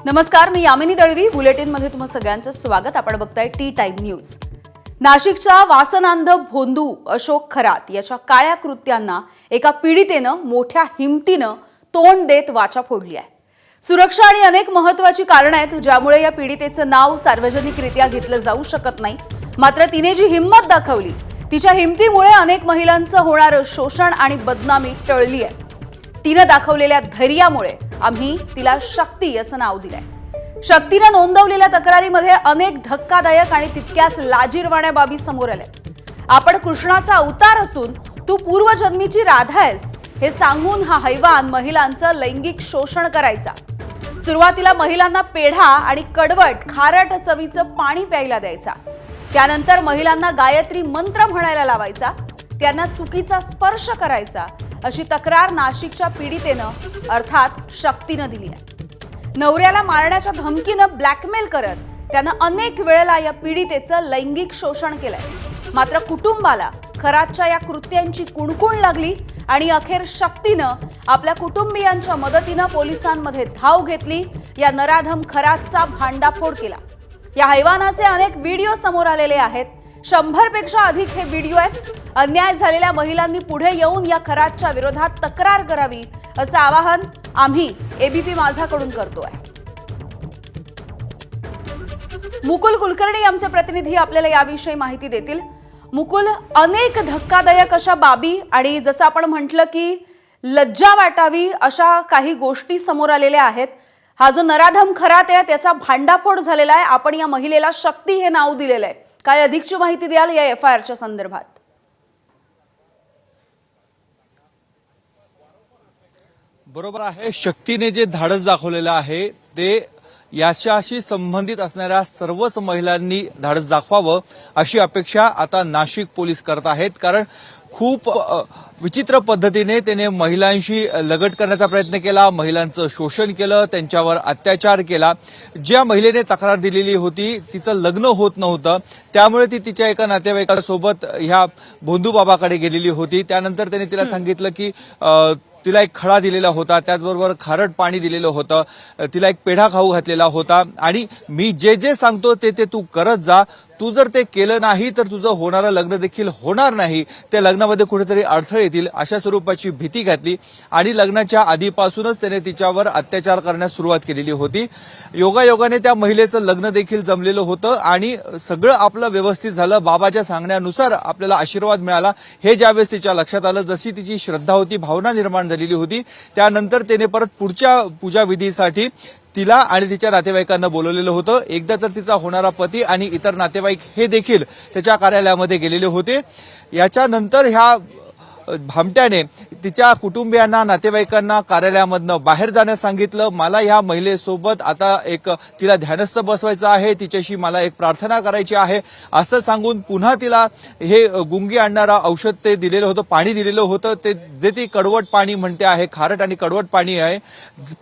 नमस्कार, मी यामिनी दळवी. बुलेटिनमध्ये तुम्हा सगळ्यांचं स्वागत. आपण बघताय टी टाइम न्यूज. नाशिकच्या वासनांध भोंदू अशोक खरात याच्या काळ्या कृत्यांना एका पीडितेनं मोठ्या हिमतीनं तोंड देत वाचा फोडली आहे. सुरक्षा आणि अनेक महत्त्वाची कारणं आहेत ज्यामुळे या पीडितेचं नाव सार्वजनिकरित्या घेतलं जाऊ शकत नाही. मात्र तिने जी हिंमत दाखवली, तिच्या हिमतीमुळे अनेक महिलांचं होणारं शोषण आणि बदनामी टळली आहे. तिनं दाखवलेल्या धैर्यामुळे आम्ही तिला शक्ती असं नाव दिलंय. शक्तीनं नोंदवलेल्या तक्रारीमध्ये अनेक धक्कादायक आणि तितक्याच लाजिरवाण्या बाबी समोर आल्या. आपण कृष्णाचा अवतार असून तू पूर्वजन्मीची राधा आहेस हे सांगून हा हैवान महिलांचं लैंगिक शोषण करायचा. सुरुवातीला महिलांना पेढा आणि कडवट खारट चवीचं पाणी प्यायला द्यायचा. त्यानंतर महिलांना गायत्री मंत्र म्हणायला लावायचा. त्यांना चुकीचा स्पर्श करायचा अशी तक्रार नाशिकच्या पीडितेनं अर्थात शक्तीनं दिली आहे. नवऱ्याला मारण्याच्या धमकीनं ब्लॅकमेल करत त्यानं अनेक वेळेला या पीडितेचं लैंगिक शोषण केलंय. मात्र कुटुंबाला खरातच्या या कृत्यांची कुणकुण लागली आणि अखेर शक्तीनं आपल्या कुटुंबियांच्या मदतीनं पोलिसांमध्ये धाव घेतली. या नराधम खरातचा भांडाफोड केला. या हैवानाचे अनेक व्हिडिओ समोर आलेले आहेत. 100 पेक्षा अधिक हे व्हिडिओ आहेत. अन्याय झालेल्या महिलांनी पुढे येऊन या खरातच्या विरोधात तक्रार करावी असं आवाहन आम्ही एबीपी माझाकडून करतोय. मुकुल कुलकर्णी आमचे प्रतिनिधी आपल्याला याविषयी माहिती देतील. मुकुल, अनेक धक्कादायक अशा बाबी आणि जसं आपण म्हटलं की लज्जा वाटावी अशा काही गोष्टी समोर आलेल्या आहेत. हा जो नराधम खरात आहे त्याचा भांडाफोड झालेला आहे. आपण या महिलेला शक्ती हे नाव दिलेलं आहे. काय अधिकची माहिती द्याल या एफआयआरच्या संदर्भात? बरोबर आहे. शक्तीने जे धाडस दाखवलेलं आहे ते याच्याशी संबंधित असणाऱ्या सर्वच महिलांनी धाडस दाखवावं अशी अपेक्षा आता नाशिक पोलीस करत आहेत. कारण खूप विचित्र पद्धतीने त्याने महिलांशी लगट करण्याचा प्रयत्न केला, महिलांचं शोषण केलं, त्यांच्यावर अत्याचार केला. ज्या महिलेने तक्रार दिलेली होती तिचं लग्न होत नव्हतं, त्यामुळे ती तिच्या एका नातेवाईकासोबत ह्या भोंदू बाबाकडे गेलेली होती. त्यानंतर त्याने तिला सांगितलं की तिला एक खडा दिलेला होता, त्याचबरोबर खारट पाणी दिलेलं होतं, तिला एक पेढा खाऊ घातलेला होता आणि मी जे जे सांगतो ते तू करत जा. तू जर ते केलं नाही तर तुझं होणारं लग्न देखील होणार नाही. त्या लग्नामध्ये कुठेतरी अडथळे येतील अशा स्वरूपाची भीती घातली आणि लग्नाच्या आधीपासूनच त्याने तिच्यावर अत्याचार करण्यास सुरुवात केलेली होती. योगायोगाने त्या महिलेचं लग्न देखील जमलेलं होतं आणि सगळं आपलं व्यवस्थित झालं. बाबाच्या सांगण्यानुसार आपल्याला आशीर्वाद मिळाला. हे ज्यावेळेस तिच्या लक्षात आलं, जशी तिची श्रद्धा होती, भावना निर्माण झालेली होती, त्यानंतर त्याने परत पुढच्या पूजाविधीसाठी तिला आणि तिच्या नातेवाईकांना बोलवलेलं होतं. एकदा तर तिचा होणारा पती आणि इतर नातेवाईक हे देखील त्याच्या कार्यालयामध्ये गेलेले होते. याच्यानंतर ह्या भामट्याने तिच्या कुटुंबियांना, नातेवाईकांना कार्यालयामधनं बाहेर जाण्यास सांगितलं. मला ह्या महिलेसोबत आता एक तिला ध्यानस्थ बसवायचं आहे, तिच्याशी मला एक प्रार्थना करायची आहे असं सांगून पुन्हा तिला हे गुंगी आणणारा औषध ते दिलेलं होतं, पाणी दिलेलं होतं. ते जे ती कडवट पाणी म्हणते आहे, खारट आणि कडवट पाणी आहे.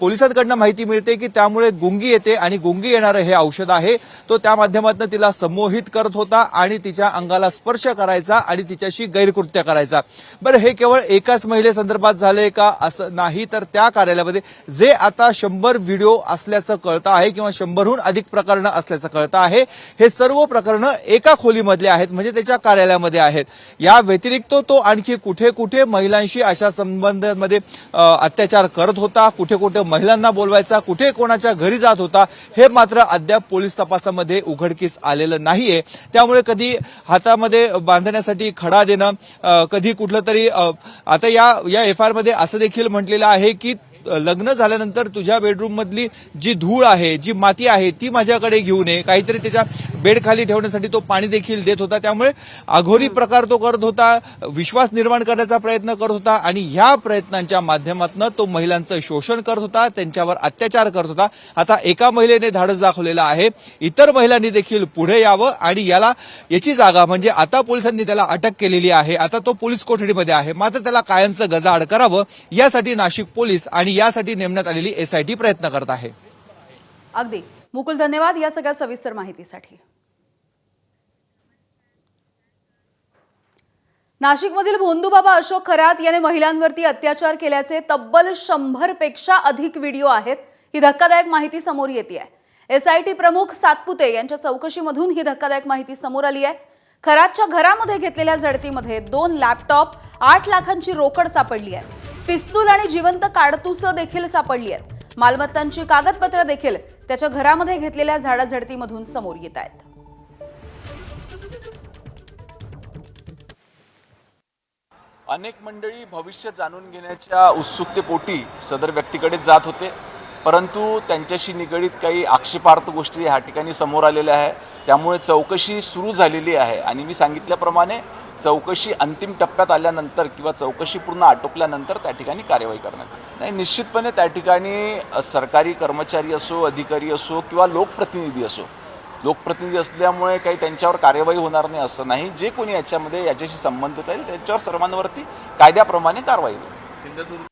पोलिसांकडनं माहिती मिळते की त्यामुळे गुंगी येते आणि गुंगी येणारं हे औषध आहे. तो त्या माध्यमातून तिला संमोहित करत होता आणि तिच्या अंगाला स्पर्श करायचा आणि तिच्याशी गैरकृत्य करायचा. हे केवळ एकाच महिलेसंदर्भात झाले का असं नाही, तर त्या कार्यालयामध्ये जे आता 100 व्हिडिओ असल्याचं कळतं आहे किंवा 100हून अधिक प्रकरणं असल्याचं कळतं आहे. हे सर्व प्रकरणं एका खोलीमधले आहेत, म्हणजे त्याच्या कार्यालयामध्ये आहेत. या व्यतिरिक्त तो आणखी कुठे कुठे महिलांशी अशा संबंधांमध्ये अत्याचार करत होता, कुठे कुठे महिलांना बोलवायचा, कुठे कोणाच्या घरी जात होता, हे मात्र अद्याप पोलीस तपासामध्ये उघडकीस आलेलं नाहीये. त्यामुळे कधी हातामध्ये बांधण्यासाठी खडा देणं, कधी कुठलं तरी आता या एफआयआर मध्ये असं देखील म्हटलेलं आहे की लग्न झाल्यानंतर तुझ्या बेडरूम मधली जी धूळ आहे, जी माती आहे, ती माझ्याकडे घेऊन ये. काहीतरी त्याच्या बेड खाली ठेवण्यासाठी तो पाणी देखील देत होता. त्यामुळे अघोरी प्रकार तो करत होता, विश्वास निर्माण करण्याचा प्रयत्न करत होता आणि ह्या प्रयत्नांच्या माध्यमातून तो महिलांचं शोषण करत होता, त्यांच्यावर अत्याचार करत होता. आता एका महिलेने धाडस दाखवलेलं आहे, इतर महिलांनी देखील पुढे यावं आणि याची जागा म्हणजे आता पोलिसांनी त्याला अटक केलेली आहे. आता तो पोलीस कोठडीमध्ये आहे, मात्र त्याला कायमचं गजाआड करावं यासाठी नाशिक पोलीस आणि यासाठी नेमण्यात आलेली एसआयटी प्रयत्न करत आहे. अगदी मुकुल, धन्यवाद या सगळ्या सविस्तर माहितीसाठी. नाशिकमधील भोंदूबाबा अशोक खरात याने महिलांवरती अत्याचार केल्याचे तब्बल 100 पेक्षा अधिक व्हिडिओ आहेत. ही धक्कादायक माहिती समोर येते आहे। SIT प्रमुख सातपुते यांच्या चौकशीमधून ही धक्कादायक माहिती समोर आली आहे। खरातच्या घरामध्ये घेतलेल्या झडतीमध्ये 2 लॅपटॉप, 8 लाखांची रोकड सापडली आहे। पिस्तूल आणि जिवंत काडतुसं देखील सापडली आहेत। मालमत्तांची कागदपत्र देखील त्याच्या घरामध्ये घेतलेल्या झाडाझडतीमधून समोर येत आहेत। अनेक मंडळी भविष्य जाणून घेण्याच्या उत्सुकतेपोटी सदर व्यक्तीकडे जात होते, परंतु त्यांच्याशी निगडीत काही आक्षेपार्ह गोष्टी ह्या ठिकाणी समोर आलेल्या आहे। त्यामुळे चौकशी सुरू झालेली आहे आणि मी सांगितल्याप्रमाणे चौकशी अंतिम टप्प्यात आल्यानंतर किंवा चौकशी पूर्ण आटोपल्यानंतर त्या ठिकाणी कार्यवाही करण्यात येईल। नाही, निश्चितपणे त्या ठिकाणी सरकारी कर्मचारी असो, अधिकारी असो किंवा लोकप्रतिनिधी असो, लोकप्रतिनिधी असल्यामुळे काही त्यांच्यावर कार्यवाही होणार नाही असं नाही। जे कोणी याच्याशी संबंधित आहे त्यांच्यावर सर्वांवरती कायद्याप्रमाणे कारवाई होईल।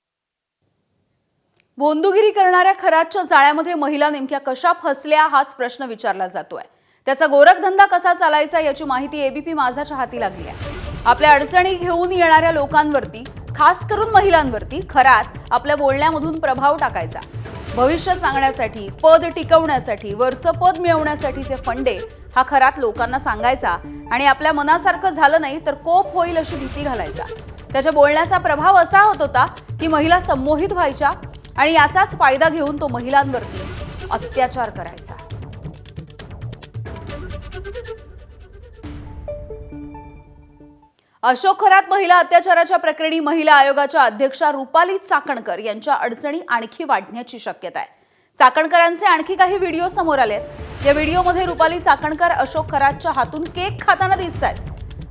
भोंदूगिरी करणाऱ्या खरातच्या जाळ्यामध्ये महिला नेमक्या कशा फसल्या हाच प्रश्न विचारला जातोय। त्याचा गोरखधंदा कसा चालायचा याची माहिती ABP माझाच्या हाती लागली आहे। आपल्या अडचणी घेऊन येणाऱ्या लोकांवरती, खास करून महिलांवरती खरात आपल्या बोलण्यामधून प्रभाव टाकायचा। भविष्य सांगण्यासाठी, पद टिकवण्यासाठी, वरचं पद मिळवण्यासाठीचे फंडे हा खरात लोकांना सांगायचा आणि आपल्या मनासारखं झालं नाही तर कोप होईल अशी भीती घालायचा। त्याच्या बोलण्याचा प्रभाव असा होत होता की महिला संमोहित व्हायच्या आणि याचाच फायदा घेऊन तो महिलांवरती अत्याचार करायचा। अशोक खरात महिला अत्याचाराच्या प्रकरणी महिला आयोगाच्या अध्यक्षा रुपाली चाकणकर यांच्या अडचणी आणखी वाढण्याची शक्यता आहे। चाकणकरांचे आणखी काही व्हिडिओ समोर आलेत। या व्हिडिओमध्ये रुपाली चाकणकर अशोक खरातच्या हातून केक खाताना दिसतात।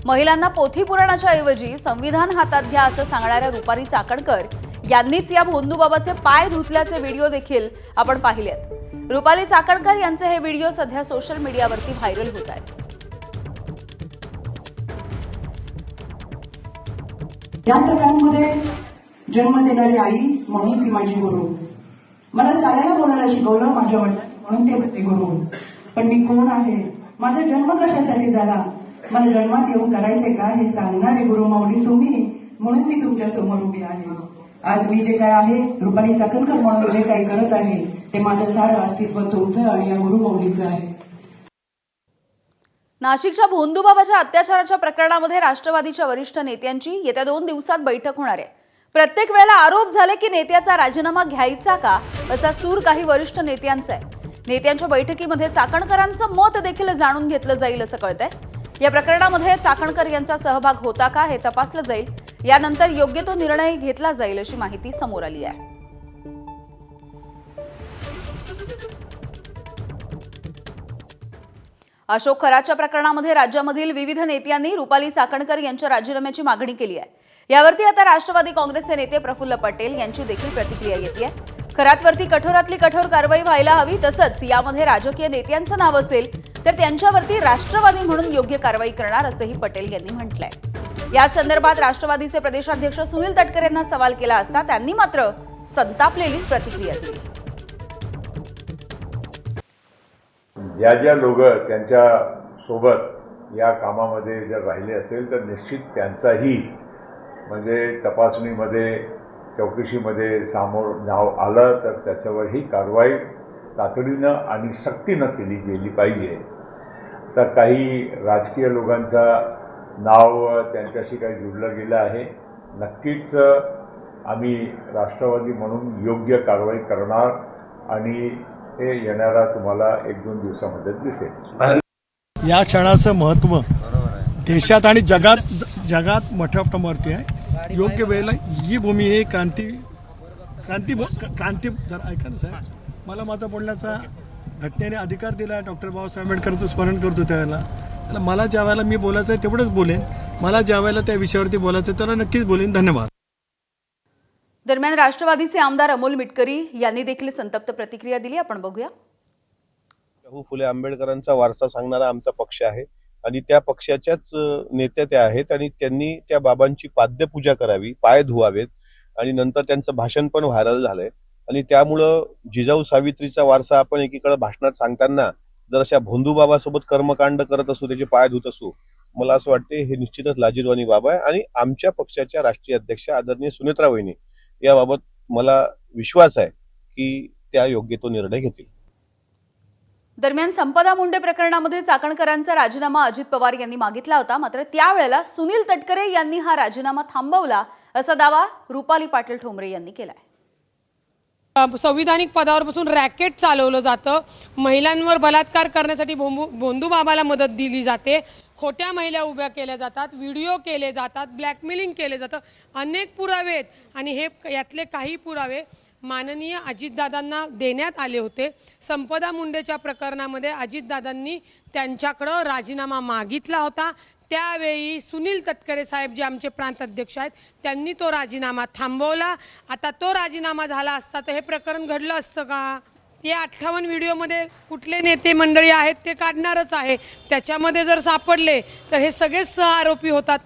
महिलांना पोथी पुराणाच्या ऐवजी संविधान हातात घ्या असं सांगणाऱ्या रुपाली चाकणकर यांनीच या भोंदूबाबाचे पाय धुतल्याचे व्हिडिओ देखील आपण पाहिलेत। रुपाली चाकणकर यांचे हे व्हिडिओ सध्या सोशल मीडियावरती व्हायरल होत आहेत। या सगळ्यांमध्ये जन्म देणारी आई म्हणून ती माझी गुरु, मला चालायला बोलायला शिकवलं माझ्या वडिलांनी म्हणून ते होते गुरु। पण मी कोण आहे, माझा जन्म कशासाठी झाला, मला जन्मात येऊन करायचे काय हे सांगणारे गुरु माऊली तुम्ही, म्हणून मी तुमच्या समोर उभी आहे। आज मी जे काय आहे, रुपाली चाकणकर म्हणून जे काही करत आहे ते माझं सारं अस्तित्व तुमचं आणि या गुरु माऊलीचं आहे। नाशिकच्या भोंदूबाबाच्या अत्याचाराच्या प्रकरणामध्ये राष्ट्रवादीच्या वरिष्ठ नेत्यांची येत्या 2 दिवसात बैठक होणार आहे। प्रत्येक वेळेला आरोप झाले की नेत्याचा राजीनामा घ्यायचा का असा सूर काही वरिष्ठ नेत्यांचा आहे। नेत्यांच्या बैठकीमध्ये चाकणकरांचं मत देखील जाणून घेतलं जाईल असं कळतंय। या प्रकरणामध्ये चाकणकर यांचा सहभाग होता का हे तपासलं जाईल। यानंतर योग्य तो निर्णय घेतला जाईल अशी माहिती समोर आली आहे। अशोक खरातच्या प्रकरणामध्ये राज्यामधील विविध नेत्यांनी रुपाली चाकणकर यांच्या राजीनाम्याची मागणी केली आहे। यावरती आता राष्ट्रवादी काँग्रेसचे नेते प्रफुल्ल पटेल यांची देखील प्रतिक्रिया येते आहे। खरातवरती कठोरातली कठोर कारवाई व्हायला हवी, तसंच यामध्ये राजकीय नेत्यांचं नाव असेल तर त्यांच्यावरती राष्ट्रवादी म्हणून योग्य कारवाई करणार असंही पटेल यांनी म्हटलंय। या संदर्भात राष्ट्रवादीचे प्रदेशाध्यक्ष सुनील तटकरे यांना सवाल केला असता त्यांनी मात्र संतापलेली प्रतिक्रिया दिली। ज्या लोक त्यांच्या सोबत या कामामध्ये जर राहिले असेल तर निश्चित त्यांचाही म्हणजे तपासणीमध्ये, चौकशीमध्ये सामोर नाव आलं तर त्याच्यावरही कारवाई तातडीनं आणि सक्तीनं केली गेली पाहिजे। तर काही राजकीय लोकांचा नाव त्यांच्याशी काही जोडलं गेलं आहे। नक्कीच आम्ही राष्ट्रवादी म्हणून योग्य कारवाई करणार आणि हे येणारा तुम्हाला 1-2 दिवसामध्ये दिसेल। या क्षणाचं महत्त्व देशात आणि जगात मोठ्या प्रमाणावरती आहे। योग्य वेळेला ही भूमी हे क्रांती जर ऐका ना साहेब, मला माझा बोलण्याचा घटनेने अधिकार दिला आहे। डॉक्टर बाबासाहेब आंबेडकरांचं स्मरण करतो त्यावेळेला मला ज्या वेळेला मी बोलायचं आहे तेवढंच बोलेन, मला ज्या वेळेला त्या विषयावरती बोलायचं आहे त्याला नक्कीच बोलेन। धन्यवाद। दरम्यान राष्ट्रवादीचे आमदार अमोल मिटकरी यांनी देखील संतप्त प्रतिक्रिया दिली, आपण बघूया। शाहू फुले आंबेडकरांचा वारसा सांगणारा आमचा पक्ष आहे आणि त्या पक्षाच्याच नेत्या त्या आहेत आणि त्यांनी त्या बाबांची पाद्यपूजा करावी, पाय धुवावेत आणि नंतर त्यांचं भाषण पण व्हायरल झालंय आणि त्यामुळं जिजाऊ सावित्रीचा वारसा आपण एकीकडे भाषणात सांगताना जर अशा भोंदूबाबासोबत कर्मकांड करत असू, त्याचे पाय धुत असू, मला असं वाटते हे निश्चितच लाजिरवाणी बाब आहे। आणि आमच्या पक्षाच्या राष्ट्रीय अध्यक्ष आदरणीय सुनेत्रा वहिनी याबाबत मला विश्वास आहे की त्या योग्य तो निर्णय घेतील. दरम्यान संपदा मुंडे प्रकरणामध्ये चाकणकरांचा राजीनामा अजित पवार यांनी मागितला होता, मात्र त्यावेळेला सुनील तटकरे यांनी हा राजीनामा थांबवला असा दावा रुपाली पाटील ठोंबरे यांनी केलाय. संविधानिक पदावर बसून रॅकेट चालवलं जातं, महिलांवर बलात्कार करण्यासाठी भोंदू बाबाला मदत दिली जाते, खोट्या महिला उभ्या केल्या जातात, व्हिडिओ केले जातात, ब्लॅकमेलिंग केले जातं, अनेक पुरावे आहेत आणि हे यातले काही पुरावे माननीय अजितदादांना देण्यात आले होते. संपदा मुंडेच्या प्रकरणामध्ये अजितदादांनी त्यांच्याकडं राजीनामा मागितला होता. त्यावेळी सुनील तटकरे साहेब जे आमचे प्रांत अध्यक्ष आहेत त्यांनी तो राजीनामा थांबवला. आता तो राजीनामा झाला असता तर हे प्रकरण घडलं असतं का? या 58 व्हिडिओमध्ये कुठले नेते मंडळी आहेत ते काढणारच आहे. त्याच्यामध्ये जर सापडले तर हे सगळेच सहआरोपी होतात.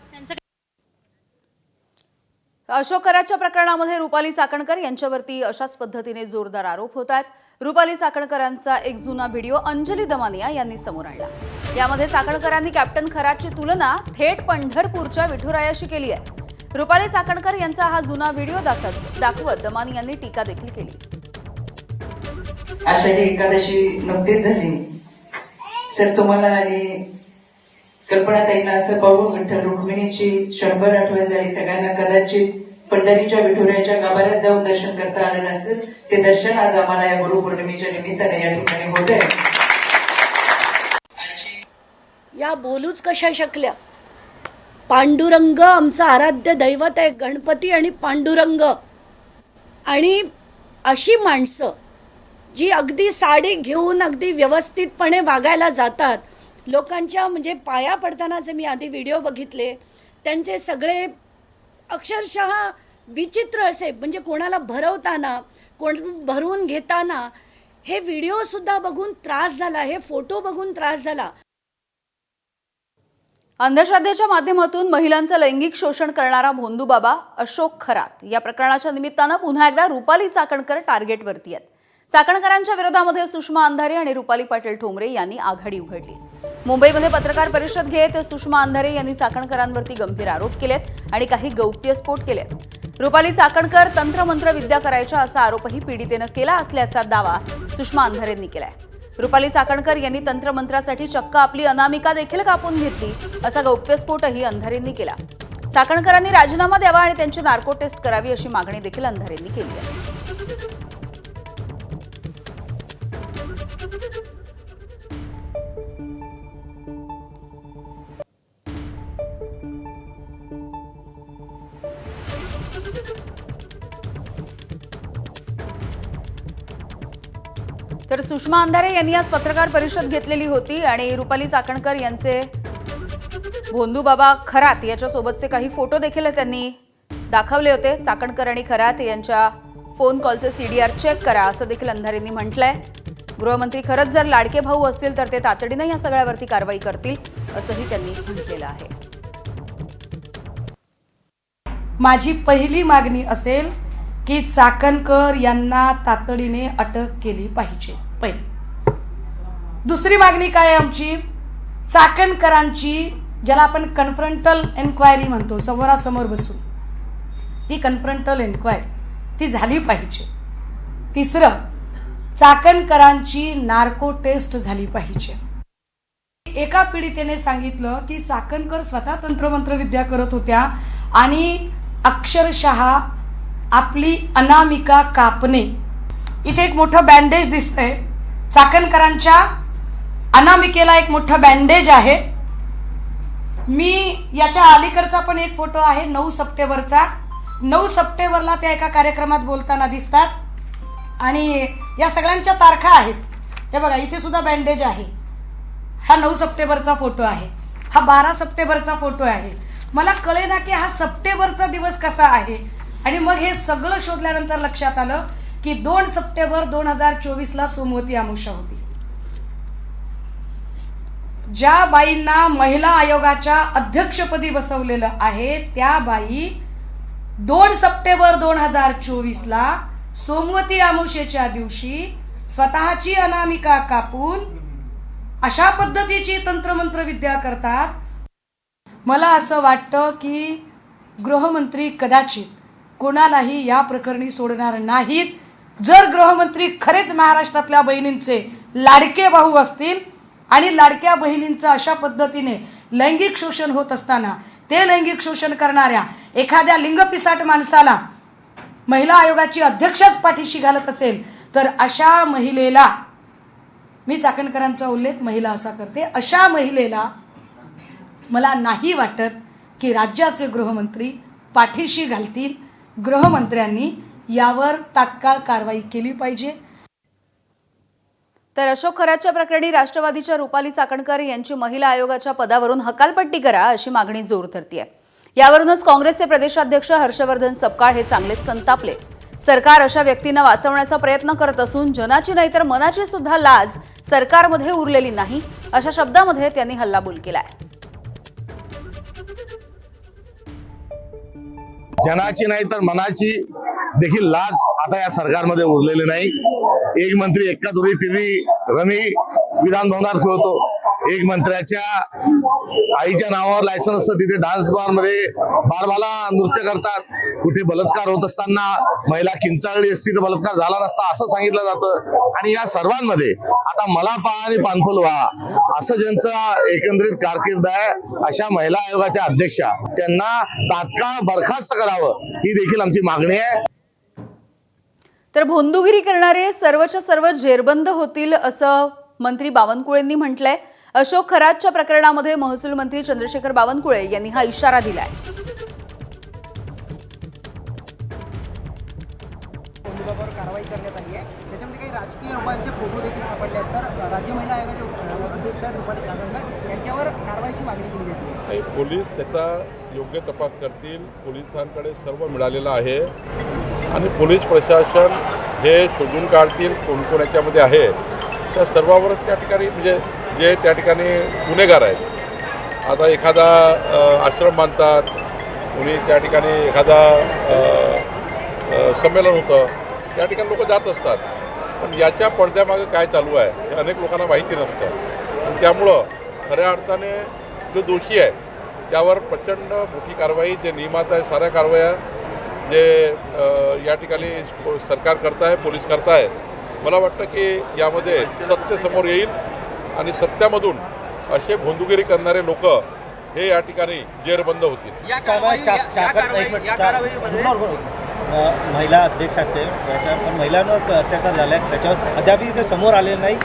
अशोक खरातच्या प्रकरणामध्ये रुपाली चाकणकर यांच्यावरती अशाच पद्धतीने जोरदार आरोप होत आहेत. रुपाली चाकणकरांचा एक जुना व्हिडिओ अंजली दमानिया यांनी समोर आणला. यामध्ये चाकणकरांनी कॅप्टन खरातची तुलना थेट पंढरपूरच्या विठुरायाशी केली आहे. रुपाली चाकणकर यांचा हा जुना व्हिडिओ दाखवत दमानियांनी टीका देखील केली. आषाढी एकादशी नुकतीच झाली. सर तुम्हाला आणि कल्पनाताईंना असं पाहून विठ्ठल रुक्मिणीची क्षणभर आठवण झाली. सगळ्यांना कदाचित पंढरीच्या विठुरायाच्या गाभाऱ्यात जाऊन दर्शन करता आलं नसेल. ते दर्शन आज आम्हाला या गुरुपौर्णिमेच्या निमित्ताने या ठिकाणी होत आहे. या बोलूच कशा शकल्या? पांडुरंग आमचं आराध्य दैवत आहे, गणपती आणि पांडुरंग. आणि अशी माणसं जी अगदी साडी घेऊन अगदी व्यवस्थितपणे वागायला जातात, लोकांच्या म्हणजे पाया पडतानाचे मी आधी व्हिडिओ बघितले, त्यांचे सगळे अक्षरशः विचित्र असे, म्हणजे कोणाला भरवताना, कोण भरवून घेताना हे व्हिडिओ सुद्धा बघून त्रास झाला, हे फोटो बघून त्रास झाला. अंधश्रद्धेच्या माध्यमातून महिलांचं लैंगिक शोषण करणारा भोंदू बाबा अशोक खरात या प्रकरणाच्या निमित्तानं पुन्हा एकदा रुपाली चाकणकर टार्गेटवरती आहेत. चाकणकरांच्या विरोधामध्ये सुषमा अंधारे आणि रुपाली पाटील ठोंबरे यांनी आघाडी उघडली. मुंबईमध्ये पत्रकार परिषद घेत सुषमा अंधारे यांनी चाकणकरांवरती गंभीर आरोप केलेत आणि काही गौप्यस्फोट केलेत. रुपाली चाकणकर तंत्रमंत्र विद्या करायच्या असा आरोपही पीडितेनं केला असल्याचा दावा सुषमा अंधारेंनी केलाय. रुपाली चाकणकर यांनी तंत्रमंत्रासाठी चक्क आपली अनामिका देखील कापून घेतली असा गौप्यस्फोटही अंधारेंनी केला. चाकणकरांनी राजीनामा द्यावा आणि त्यांची नार्को टेस्ट करावी अशी मागणी देखील अंधारेंनी केली आहे. तर सुषमा अंधारे यांनी आज पत्रकार परिषद घेतलेली होती आणि रुपाली चाकणकर यांचे भोंदू बाबा खरात याच्यासोबतचे काही फोटो देखील त्यांनी दाखवले होते. चाकणकर आणि खरात यांच्या फोन कॉलचे CDR चेक करा असं देखील अंधारेंनी म्हटलंय. गृहमंत्री खरंच जर लाडके भाऊ असतील तर ते तातडीनं या सगळ्यावरती कारवाई करतील असंही त्यांनी म्हटलेलं आहे. माझी पहिली मागणी असेल की चाकणकर यांना तातडीने अटक केली पाहिजे. पहिली. दुसरी मागणी काय आहे आमची? चाकणकरांची ज्याला आपण कन्फ्रंटल एन्क्वायरी म्हणतो, समोरासमोर बसून, ती कन्फ्रंटल एन्क्वायरी ती झाली पाहिजे. तिसरं, चाकणकरांची नार्को टेस्ट झाली पाहिजे. एका पीडितेने सांगितलं की चाकणकर स्वतः तंत्रमंत्र विद्या करत होत्या आणि अक्षरशः आपली अनामिका कापणे. इथे एक मोठं बँडेज दिसतंय. चाकणकरांच्या अनामिकेला एक मोठं बँडेज आहे. मी याच्या अलीकडचा पण एक फोटो आहे 9 सप्टेंबरचा. 9 सप्टेंबरला त्या एका कार्यक्रमात बोलताना दिसतात आणि या सगळ्यांच्या तारखा आहेत. हे बघा इथे सुद्धा बँडेज आहे. हा 9 सप्टेंबरचा फोटो आहे. हा 12 सप्टेंबरचा फोटो आहे. मला कळेना की हा सप्टेंबरचा दिवस कसा आहे. आणि मग हे सगळं शोधल्यानंतर लक्षात आलं की 2 सप्टेंबर 2024ला सोमवती अमावस्या होती. ज्या बाईंना महिला आयोगाच्या अध्यक्षपदी बसवलेलं आहे त्या बाई 2 सप्टेंबर 2024ला सोमवती अमावस्येच्या दिवशी स्वतःची अनामिका कापून अशा पद्धतीची तंत्रमंत्र विद्या करतात. मला असं वाटतं की गृहमंत्री कदाचित कोणालाही या प्रकरणी सोडणार नाहीत जर गृहमंत्री खरेच महाराष्ट्रातल्या बहिणींचे लाडके भाऊ असतील आणि लाडक्या बहिणींचं अशा पद्धतीने लैंगिक शोषण होत असताना ते लैंगिक शोषण करणाऱ्या एखाद्या लिंगपिसाट माणसाला महिला आयोगाची अध्यक्षच पाठीशी घालत असेल तर अशा महिलेला, मी चाकणकरांचा उल्लेख महिला असा करते, अशा महिलेला मला नाही वाटत की राज्याचे गृहमंत्री पाठीशी घालतील. गृहमंत्र्यांनी यावर तात्काळ कारवाई केली पाहिजे. तर अशोक खरातच्या प्रकरणी राष्ट्रवादीच्या रुपाली चाकणकर यांची महिला आयोगाच्या पदावरून हकालपट्टी करा अशी मागणी जोर धरतीये. यावरूनच काँग्रेसचे प्रदेशाध्यक्ष हर्षवर्धन सपकाळ हे चांगलेच संतापले. सरकार अशा व्यक्तींना वाचवण्याचा प्रयत्न करत असून जनाची नाही तर मनाची सुद्धा लाज सरकारमध्ये उरलेली नाही अशा शब्दामध्ये त्यांनी हल्लाबोल केलाय. जनाची नाही तर मनाची देखील लाज आता या सरकारमध्ये उरलेली नाही. एक मंत्री एका दोरी तिन्ही रमी विधान भवनात खेळतो. एक मंत्र्याच्या आईच्या नावावर लायसन्स असतं, तिथे डान्स बार मध्ये बारबाला नृत्य करतात. कुठे बलात्कार होत असताना महिला किंचाळली असती तर बलात्कार झाला नसता असं सांगितलं जातं. आणि या सर्वांमध्ये आता मला पहा आणि पानफुल व्हा असं ज्यांचं एकंदरीत कारकीर्द आहे अशा महिला आयोगाच्या अध्यक्षा त्यांना तात्काळ बरखास्त करावं ही देखील आमची मागणी आहे. तर भोंदूगिरी करणारे सर्वच्या सर्व जेरबंद होतील असं मंत्री बावनकुळेंनी म्हटलंय. अशोक खरातच्या प्रकरणामध्ये महसूल मंत्री चंद्रशेखर बावनकुळे यांनी हा इशारा दिलाय. कारवाई करण्यात आली आहे. त्याच्यामध्ये काही राजकीय लोकांचे फोटो देखील सापडले आहेत. तर राज्य महिला आयोगाचे अध्यक्ष आहेत रुपाली चाकणकर यांच्यावर कारवाईची मागणी केली जाते. पोलीस त्याचा योग्य तपास करतील. पोलिसांकडे सर्व मिळालेलं आहे आणि पोलीस प्रशासन हे शोधून काढतील कोण कोण याच्यामध्ये आहे. त्या सर्वावरच त्या ठिकाणी म्हणजे जे त्या ठिकाणी गुन्हेगार आहेत. आता एखादा आश्रम बांधतात, कोणी त्या ठिकाणी एखादा संमेलन होतं, त्या ठिकाणी लोक जात असतात. पण याच्या पडद्यामागे काय चालू आहे हे अनेक लोकांना माहिती नसतं. आणि त्यामुळं खऱ्या अर्थाने जो दोषी आहे त्यावर प्रचंड मोठी कारवाई, जे नियमात आहे साऱ्या कारवाया जे या ठिकाणी सरकार करताय, पोलीस करताय. मला वाटतं की यामध्ये सत्य समोर येईल आणि सत्यामधून असे भोंदूगिरी करणारे लोक हे या ठिकाणी जेरबंद होतील. महिला अध्यक्ष आहेत त्याच्या पण महिलांवर अत्याचार झाला आहे त्याच्यावर अद्याप ते समोर आलेलं नाही.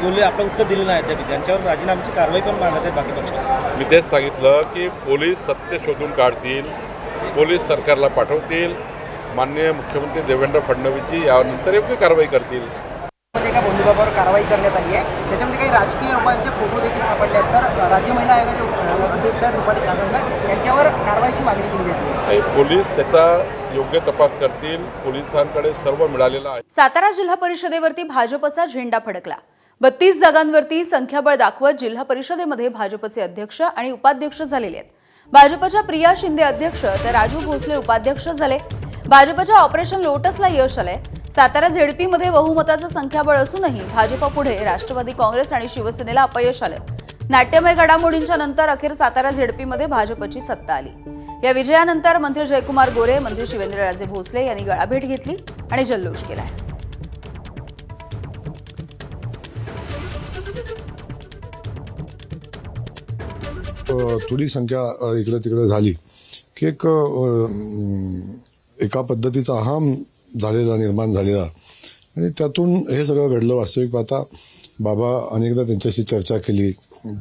बोलले आपलं उत्तर दिलं नाही अद्याप. त्यांच्यावर राजीनाम्याची कारवाई पण मागत आहेत बाकी पक्ष. मी तेच सांगितलं की पोलीस सत्य शोधून काढतील, पोलीस सरकारला पाठवतील. माननीय मुख्यमंत्री देवेंद्र फडणवीसजी यानंतर योग्य कारवाई करतील. एका बंधुबाबावर कारवाई करण्यात आली आहे. त्याच्यामध्ये काही राजकीय लोकांचे फोटो देखील सापडले आहेत. तर राज्य महिला आयोगाचे अध्यक्ष आहेत रुपाली चाकणकर यांच्यावर कारवाईची मागणी केली जाते. पोलीस त्याचा योग्य तपास करतील. पोलिसांकडे सर्व मिळालेलं आहे. सातारा जिल्हा परिषदेवरती भाजपचा झेंडा फडकला. 32 जागांवरती संख्याबळ दाखवत जिल्हा परिषदेमध्ये भाजपचे अध्यक्ष आणि उपाध्यक्ष झालेले आहेत. भाजपच्या प्रिया शिंदे अध्यक्ष तर राजू भोसले उपाध्यक्ष झाले. भाजपच्या ऑपरेशन लोटसला यश आलंय. सातारा झेडपीमध्ये बहुमताचं संख्याबळ असूनही भाजपपुढे राष्ट्रवादी काँग्रेस आणि शिवसेनेला अपयश आलं. नाट्यमय घडामोडींच्या नंतर अखेर सातारा झेडपीमध्ये भाजपची सत्ता आली. या विजयानंतर मंत्री जयकुमार गोरे, मंत्री शिवेंद्रराजे भोसले यांनी गळाभेट घेतली आणि जल्लोष केलाय. थोडी संख्या इकडे तिकडे झाली की एका पद्धतीचा अहम झालेला निर्माण झालेला आणि त्यातून हे सगळं घडलं. वास्तविक पाहता बाबा अनेकदा त्यांच्याशी चर्चा केली,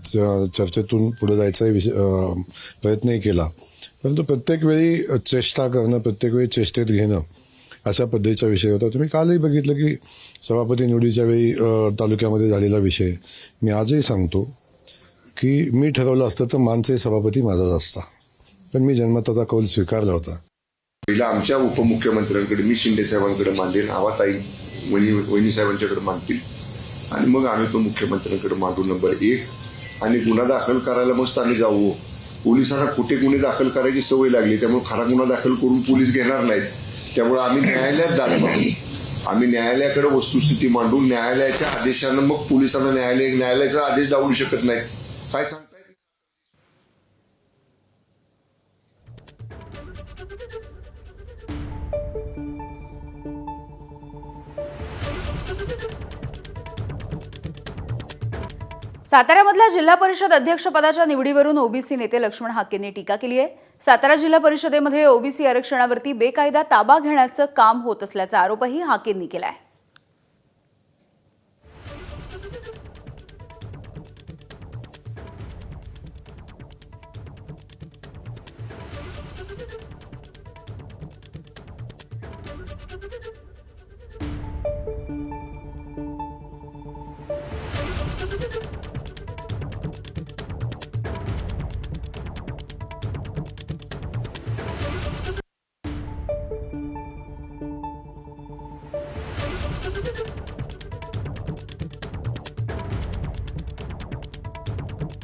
चर्चेतून पुढे जायचाही प्रयत्नही केला. परंतु प्रत्येक वेळी चेष्टा करणं, प्रत्येक वेळी चेष्टेत घेणं अशा पद्धतीचा विषय होता. तुम्ही कालही बघितलं की सभापती निवडीच्या वेळी तालुक्यामध्ये झालेला विषय. मी आजही सांगतो की मी ठरवलं असतं तर मानचे सभापती माझाच असता, पण मी जन्मताचा कौल स्वीकारला होता. पहिला आमच्या उपमुख्यमंत्र्यांकडे मी शिंदे साहेबांकडे मांडेन, आवाताई वहिनी साहेबांच्याकडे मांडतील आणि मग आम्ही तो मुख्यमंत्र्यांकडे मांडू नंबर 1. आणि गुन्हा दाखल करायला मस्त आम्ही जाऊ. पोलिसांना कुठे गुन्हे दाखल करायची सवय लागली, त्यामुळे खरा गुन्हा दाखल करून पोलीस घेणार नाहीत. त्यामुळे आम्ही न्यायालयात दाद मागू. आम्ही न्यायालयाकडे वस्तुस्थिती मांडून न्यायालयाच्या आदेशानं मग पोलिसांना न्यायालयाचा आदेश डावलू शकत नाही. काय सांगताय? साताऱ्यामधल्या जिल्हा परिषद अध्यक्षपदाच्या निवडीवरून ओबीसी नेते लक्ष्मण हाकेंनी टीका केली आहे. सातारा जिल्हा परिषदेमध्ये ओबीसी आरक्षणावरती बेकायदा ताबा घेण्याचं काम होत असल्याचा आरोपही हाकेंनी केला आहे.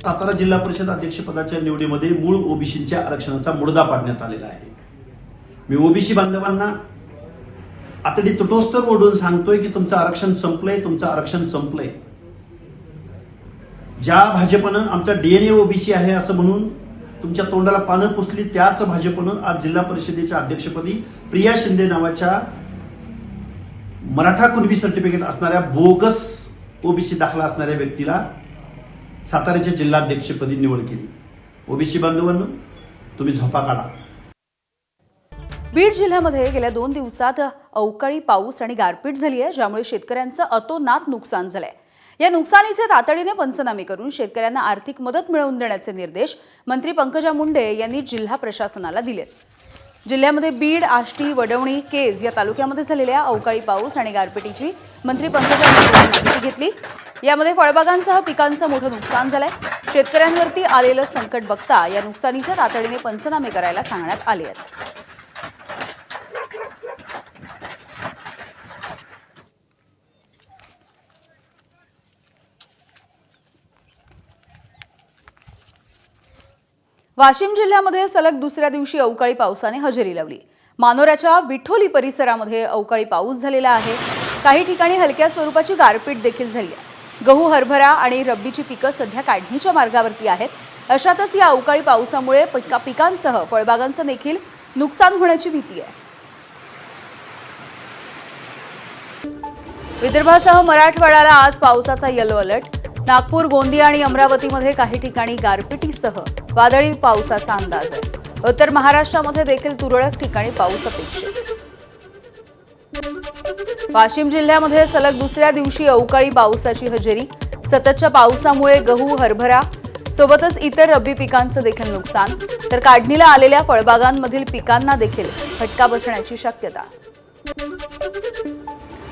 सातारा जिल्हा परिषद अध्यक्षपदाच्या निवडीमध्ये मूळ ओबीसीच्या आरक्षणाचा मुडदा पाडण्यात आलेला आहे. मी ओबीसी बांधवांना आता तुटोस्तर ओढून सांगतोय की तुमचं आरक्षण संपलंय, तुमचं आरक्षण संपलंय. ज्या भाजपनं आमचा डीएनए ओबीसी आहे असं म्हणून तुमच्या तोंडाला पानं पुसली, त्याच भाजपनं आज जिल्हा परिषदेच्या अध्यक्षपदी प्रिया शिंदे नावाच्या मराठा कुणबी सर्टिफिकेट असणाऱ्या बोगस ओबीसी दाखला असणाऱ्या व्यक्तीला साताऱ्याच्या जिल्हाध्यक्षपदी निवड केली. ओबीसी बांधवांनो, तुम्ही झोपा काढा. बीड जिल्ह्यामध्ये गेल्या 2 दिवसात अवकाळी पाऊस आणि गारपीट झाली आहे, ज्यामुळे शेतकऱ्यांचं अतोनात नुकसान झालंय. या नुकसानीचे तातडीने पंचनामे करून शेतकऱ्यांना आर्थिक मदत मिळवून देण्याचे निर्देश मंत्री पंकजा मुंडे यांनी जिल्हा प्रशासनाला दिलेत. जिल्ह्यामध्ये बीड, आष्टी, वडवणी, केज या तालुक्यामध्ये झालेल्या अवकाळी पाऊस आणि गारपिटीची मंत्री पंकजा मुंडे यांनी माहिती घेतली. यामध्ये फळबागांसह पिकांचं मोठं नुकसान झालंय. शेतकऱ्यांवरती आलेलं संकट बघता या नुकसानीचे तातडीने पंचनामे करायला सांगण्यात आले आहेत. वाशिम जिल्ह्यामध्ये सलग दुसऱ्या दिवशी अवकाळी पावसाने हजेरी लावली. मानोऱ्याच्या विठोली परिसरामध्ये अवकाळी पाऊस झालेला आहे. काही ठिकाणी हलक्या स्वरूपाची गारपीट देखील झाली आहे. गहू, हरभरा आणि रब्बीची पिकं सध्या काढणीच्या मार्गावरती आहेत. अशातच या अवकाळी पावसामुळे पिकांसह फळबागांचं देखील नुकसान होण्याची भीती आहे. विदर्भासह मराठवाड्याला आज पावसाचा येलो अलर्ट. नागपूर, गोंदिया आणि अमरावतीमध्ये काही ठिकाणी गारपिटीसह वादळी पावसाचा अंदाज आहे. उत्तर महाराष्ट्रामध्ये देखील तुरळक ठिकाणी पाऊस अपेक्षित. वाशिम जिल्ह्यामध्ये सलग दुसऱ्या दिवशी अवकाळी पावसाची हजेरी. सततच्या पावसामुळे गहू, हरभरा सोबतच इतर रब्बी पिकांचं देखील नुकसान, तर काढणीला आलेल्या फळबागांमधील पिकांना देखील फटका बसण्याची शक्यता.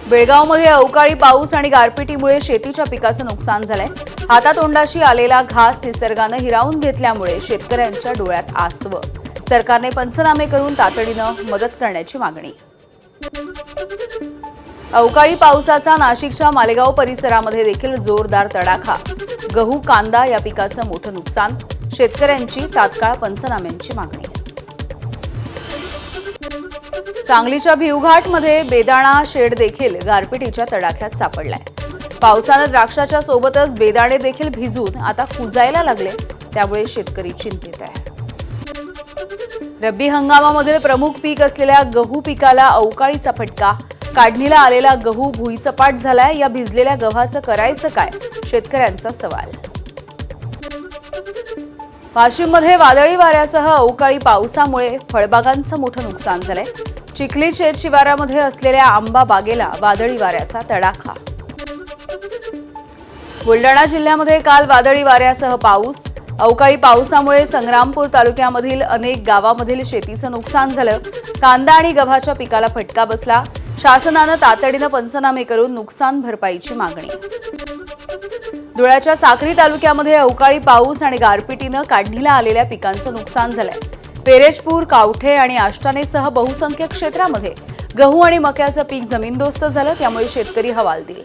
बेळगावमध्ये अवकाळी पाऊस आणि गारपिटीमुळे शेतीच्या पिकाचं नुकसान झालंय. हातातोंडाशी आलेला घास निसर्गानं हिरावून घेतल्यामुळे शेतकऱ्यांच्या डोळ्यात आसवं. सरकारने पंचनामे करून तातडीनं मदत करण्याची मागणी. अवकाळी पावसाचा नाशिकच्या मालेगाव परिसरामध्ये देखील जोरदार तडाखा. गहू, कांदा या पिकाचं मोठं नुकसान. शेतकऱ्यांची तात्काळ पंचनाम्यांची मागणी. सांगलीच्या भिवघाटमध्ये बेदाणा शेड देखील गारपिटीच्या तडाख्यात सापडलाय. पावसानं द्राक्षाच्या सोबतच बेदाणे देखील भिजून आता कुजायला लागले, त्यामुळे शेतकरी चिंतित आहे. रब्बी हंगामामधील प्रमुख पीक असलेल्या गहू पिकाला अवकाळीचा फटका. काढणीला आलेला गहू भुईसपाट झालाय. या भिजलेल्या गव्हाचं करायचं काय, शेतकऱ्यांचा सवाल. वाशिममध्ये वादळी वाऱ्यासह अवकाळी पावसामुळे फळबागांचं मोठं नुकसान झालंय. चिखली शेत शिवारामध्ये असलेल्या आंबा बागेला वादळी वाऱ्याचा तडाखा. बुलडाणा जिल्ह्यामध्ये काल वादळी वाऱ्यासह पाऊस. अवकाळी पावसामुळे संग्रामपूर तालुक्यामधील अनेक गावांमधील शेतीचं नुकसान झालं. कांदा आणि गव्हाच्या पिकाला फटका बसला. शासनानं तातडीनं पंचनामे करून नुकसान भरपाईची मागणी. धुळ्याच्या साक्री तालुक्यामध्ये अवकाळी पाऊस आणि गारपिटीनं काढणीला आलेल्या पिकांचं नुकसान झालंय. पेरेजपूर, कावठे आणि आष्टानेसह बहुसंख्य क्षेत्रामध्ये गहू आणि मक्याचं पीक जमीनदोस्त झालं, त्यामुळे शेतकरी हवालदिल.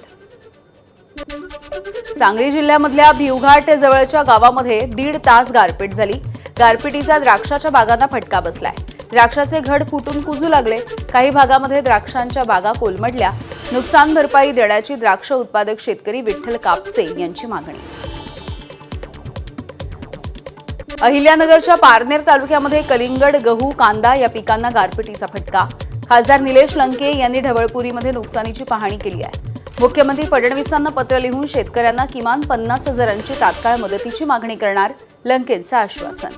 सांगली जिल्ह्यामधल्या भिवघाट जवळच्या गावामध्ये 1.5 तास गारपीट झाली. गारपिटीचा द्राक्षाच्या बागांना फटका बसलाय. द्राक्षाचे घड फुटून कुजू लागले. काही भागामध्ये द्राक्षांच्या बागा कोलमडल्या. नुकसान भरपाई देण्याची द्राक्ष उत्पादक शेतकरी विठ्ठल कापसे यांची मागणी. अहिल्यानगरच्या पारनेर तालुक्यामध्ये कलिंगड, गहू, कांदा या पिकांना गारपिटीचा फटका. खासदार निलेश लंके यांनी ढवळपुरीमध्ये नुकसानीची पाहणी केली आहे. मुख्यमंत्री फडणवीसांना पत्र लिहून शेतकऱ्यांना किमान 50,000ची तात्काळ मदतीची मागणी करणार, लंकेंचं आश्वासन.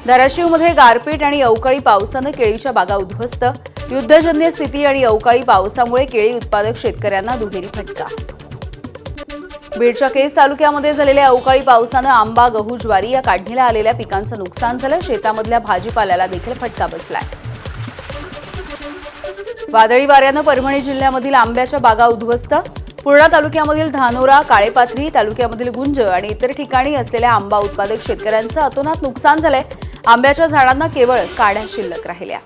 धाराशिवमध्ये गारपीट आणि अवकाळी पावसानं केळीच्या बागा उद्ध्वस्त. युद्धजन्य स्थिती आणि अवकाळी पावसामुळे केळी उत्पादक शेतकऱ्यांना दुहेरी फटका. बीडच्या केज तालुक्यामध्ये झालेल्या अवकाळी पावसानं आंबा, गहू, ज्वारी या काढणीला आलेल्या पिकांचं नुकसान झालं. शेतामधल्या भाजीपाल्याला देखील फटका बसलाय. वादळी वाऱ्यानं परभणी जिल्ह्यामधील आंब्याच्या बागा उद्ध्वस्त. पूर्णा तालुक्यामधील धानोरा, काळेपाथरी तालुक्यामधील गुंज आणि इतर ठिकाणी असलेल्या आंबा उत्पादक शेतकऱ्यांचं अतोनात नुकसान झालंय. आंब्याच्या झाडांना केवळ काड्या शिल्लक राहिल्या.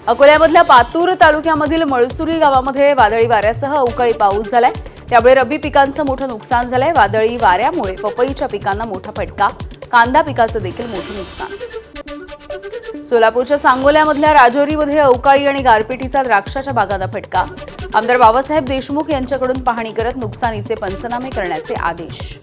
अकोल्यामधल्या पातूर तालुक्यामधील मळसुरी गावामध्ये वादळी वाऱ्यासह अवकाळी पाऊस झालाय. त्यामुळे रब्बी पिकांचं मोठं नुकसान झालंय. वादळी वाऱ्यामुळे पपईच्या पिकांना मोठा फटका, कांदा पिकाचं देखील मोठं नुकसान. सोलापूरच्या सांगोल्यामधल्या राजौरीमध्ये अवकाळी आणि गारपिटीचा द्राक्षाच्या बागांना फटका. आमदार बाबासाहेब देशमुख यांच्याकडून पाहणी करत नुकसानीचे पंचनामे करण्याचे आदेश.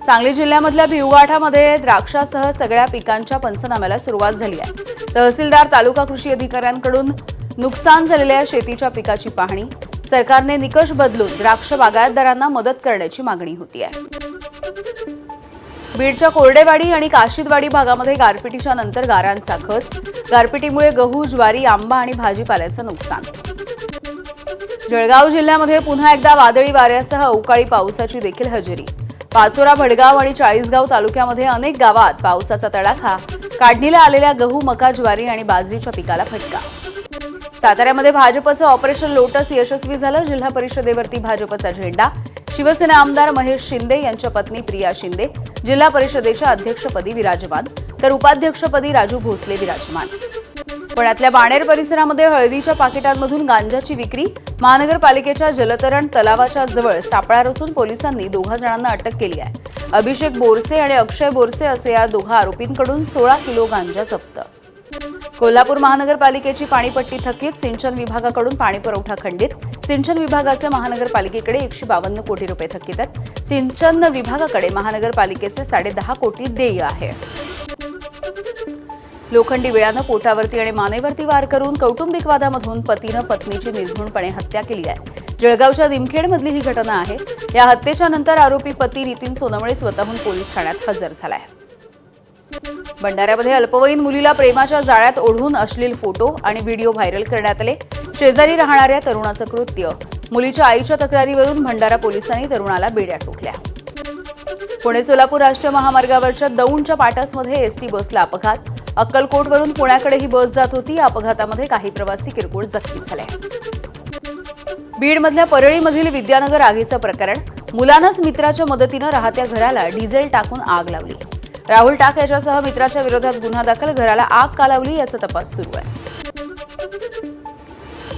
सांगली जिल्ह्यामधल्या भिवगाठामध्ये द्राक्षासह सगळ्या पिकांच्या पंचनाम्याला सुरुवात झाली आहे. तहसीलदार, तालुका कृषी अधिकाऱ्यांकडून नुकसान झालेल्या शेतीच्या पिकाची पाहणी. सरकारने निकष बदलून द्राक्ष बागायतदारांना मदत करण्याची मागणी होती आहे. बीडच्या कोरडेवाडी आणि काशीदवाडी भागामध्ये गारपिटीच्या नंतर गारांचा खच. गारपिटीमुळे गहू, ज्वारी, आंबा आणि भाजीपाल्याचं नुकसान. जळगाव जिल्ह्यामध्ये पुन्हा एकदा वादळी वाऱ्यासह अवकाळी पावसाची देखील हजेरी. पाचोरा, भडगाव आणि चाळीसगाव तालुक्यामध्ये अनेक गावात पावसाचा तडाखा. काढणीला आलेल्या गहू, मका, ज्वारी आणि बाजरीच्या पिकाला फटका. साताऱ्यामध्ये भाजपचं ऑपरेशन लोटस यशस्वी झालं. जिल्हा परिषदेवरती भाजपचा झेंडा. शिवसेना आमदार महेश शिंदे यांच्या पत्नी प्रिया शिंदे जिल्हा परिषदेच्या अध्यक्षपदी विराजमान, तर उपाध्यक्षपदी राजू भोसले विराजमान. पुण्यातल्या बाणेर परिसरामध्ये हळदीच्या पाकिटांमधून गांजाची विक्री. महानगरपालिकेच्या जलतरण तलावाच्या जवळ सापळा रचून पोलिसांनी 2 जणांना अटक केली आहे. अभिषेक बोरसे आणि अक्षय बोरसे असे या 2 आरोपींकडून 16 किलो गांजा जप्त. कोल्हापूर महानगरपालिकेची पाणीपट्टी थकीत. सिंचन विभागाकडून पाणीपुरवठा खंडित. सिंचन विभागाचे महानगरपालिकेकडे 152 कोटी रुपये थकीत आहेत. सिंचन विभागाकडे महानगरपालिकेचे 10.5 कोटी देय आहे. लोखंडी विळ्यानं पोटावरती आणि मानेवरती वार करून कौटुंबिक वादामधून पतीनं पत्नीची निर्घृणपणे हत्या केली आहे. जळगावच्या निमखेडमधली ही घटना आहे. या हत्येच्या नंतर आरोपी पती नितीन सोनवणे स्वतःहून पोलीस ठाण्यात हजर झालाय. भंडाऱ्यामध्ये अल्पवयीन मुलीला प्रेमाच्या जाळ्यात ओढून अश्लील फोटो आणि व्हिडिओ व्हायरल करण्यात आले. शेजारी राहणाऱ्या तरुणाचं कृत्य. मुलीच्या आईच्या तक्रारीवरून भंडारा पोलिसांनी तरुणाला बेड्या ठोकल्या. पुणे सोलापूर राष्ट्रीय महामार्गावरच्या दौंडच्या पाटासमध्ये एसटी बसला अपघात. अक्कलकोटवरून पुण्याकडे ही बस जात होती. या अपघातामध्ये काही प्रवासी किरकोळ जखमी झाले. बीडमधल्या परळीमधील विद्यानगर आगीचं प्रकरण. मुलानंच मित्राच्या मदतीनं राहत्या घराला डिझेल टाकून आग लावली. राहुल टाक याच्यासह मित्राच्या विरोधात गुन्हा दाखल. घराला आग का लावली याचा तपास सुरू आहे.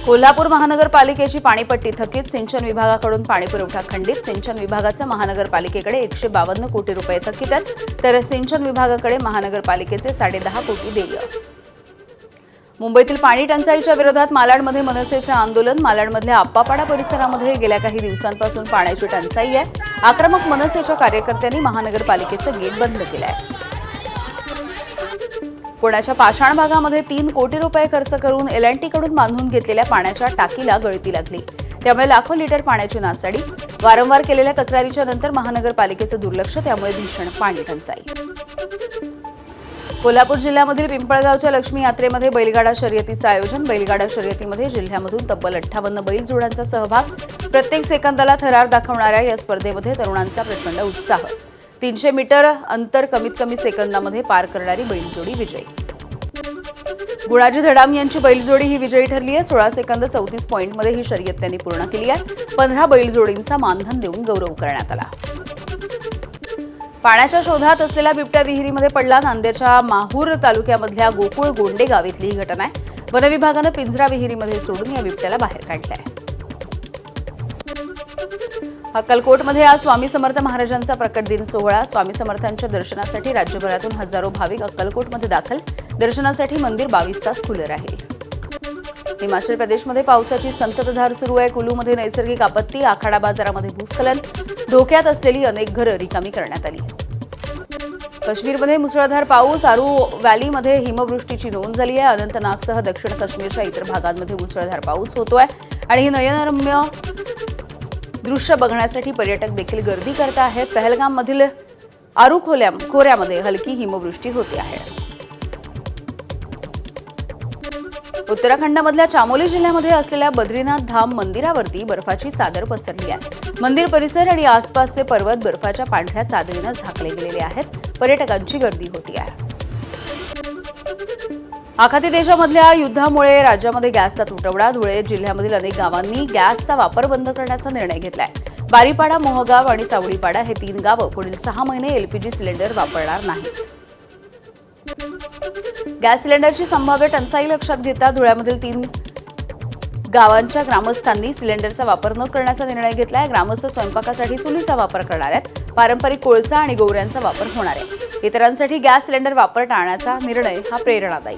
कोल्हापूर महानगरपालिकेची पाणीपट्टी थकीत. सिंचन विभागाकडून पाणीपुरवठा खंडित. सिंचन विभागाचे महानगरपालिकेकडे 152 कोटी रुपये थकीत आहेत, तर सिंचन विभागाकडे महानगरपालिकेचे 10.5 कोटी देय. मुंबईतील पाणी टंचाईच्या विरोधात मालाडमध्ये मनसेचं आंदोलन. मालाडमधल्या आप्पापाडा परिसरामध्ये गेल्या काही दिवसांपासून पाण्याची टंचाई आहे. आक्रमक मनसेच्या कार्यकर्त्यांनी महानगरपालिकेचं गेट बंद केलं आहे. पुण्याच्या पाषाण भागामध्ये 3 कोटी रुपये खर्च करून L&T कडून बांधून घेतलेल्या पाण्याच्या टाकीला गळती लागली. त्यामुळे लाखो लिटर पाण्याची नासाडी. वारंवार केलेल्या तक्रारीच्या नंतर महानगरपालिकेचं दुर्लक्ष. त्यामुळे भीषण पाणी टंचाई. कोल्हापूर जिल्ह्यामधील पिंपळगावच्या लक्ष्मी यात्रेमध्ये बैलगाडा शर्यतीचं आयोजन. बैलगाडा शर्यतीमध्ये जिल्ह्यामधून तब्बल 58 बैलजोड्यांचा सहभाग. प्रत्येक सेकंदाला थरार दाखवणाऱ्या या स्पर्धेमध्ये तरुणांचा प्रचंड उत्साह. 300 मीटर अंतर कमीत कमी सेकंदामध्ये पार करणारी बैलजोडी विजयी. गुणाजी धडाम यांची बैलजोडी ही विजयी ठरली आहे. 16 सेकंद 34 पॉईंटमध्ये ही शर्यत त्यांनी पूर्ण केली आहे. 15 बैलजोडींचा मानधन देऊन गौरव करण्यात आला. पाण्याच्या शोधात असलेल्या बिबट्या विहिरीमध्ये पडला. नांदेडच्या माहूर तालुक्यामधल्या गोकुळ गोंडे गाव इथली ही घटना आहे. वनविभागानं पिंजरा विहिरीमध्ये सोडून या बिबट्याला बाहेर काढलंय. अक्कलकोटमध्ये आज स्वामी समर्थ महाराजांचा प्रकट दिन सोहळा. स्वामी समर्थांच्या दर्शनासाठी राज्यभरातून हजारो भाविक अक्कलकोटमध्ये दाखल. दर्शनासाठी मंदिर 22 तास खुलं राहील. हिमाचल प्रदेशमध्ये पावसाची संततधार सुरू आहे. कुलूमध्ये नैसर्गिक आपत्ती. आखाडा बाजारामध्ये भूस्खलन. धोक्यात असलेली अनेक घरं रिकामी करण्यात आली. काश्मीरमध्ये मुसळधार पाऊस, आरू व्हॅलीमध्ये हिमवृष्टीची नोंद झाली आहे. अनंतनागसह दक्षिण काश्मीरच्या इतर भागांमध्ये मुसळधार पाऊस होतोय आणि ही नयनरम्य दृश्य बघण्यासाठी पर्यटक देखील गर्दी करत आहेत. पहलगाममधील आरू खोऱ्यामध्ये हलकी हिमवृष्टी होते आहे. उत्तराखंडमधल्या चामोली जिल्ह्यामध्ये असलेल्या बद्रीनाथ धाम मंदिरावरती बर्फाची चादर पसरली आहे. मंदिर परिसर आणि आसपासचे पर्वत बर्फाच्या पांढऱ्या चादरीनं झाकले गेलेले आहेत. पर्यटकांची गर्दी होती आहे. आखाती देशामधल्या युद्धामुळे राज्यामध्ये गॅसचा तुटवडा. धुळे जिल्ह्यामधील अनेक गावांनी गॅसचा वापर बंद करण्याचा निर्णय घेतलाय. बारीपाडा, मोहगाव आणि चावडीपाडा हे 3 गावं पुढील 6 महिने एलपीजी सिलेंडर वापरणार नाहीत. गॅस सिलेंडरची संभाव्य टंचाई लक्षात घेता धुळ्यामधील 3 गावांच्या ग्रामस्थांनी सिलेंडरचा वापर न करण्याचा निर्णय घेतलाय. ग्रामस्थ स्वयंपाकासाठी चुलीचा वापर करणार आहेत. पारंपरिक कोळसा आणि गोवऱ्यांचा वापर होणार आहे. इतरांसाठी गॅस सिलेंडर वापर टाळण्याचा निर्णय हा प्रेरणादायी.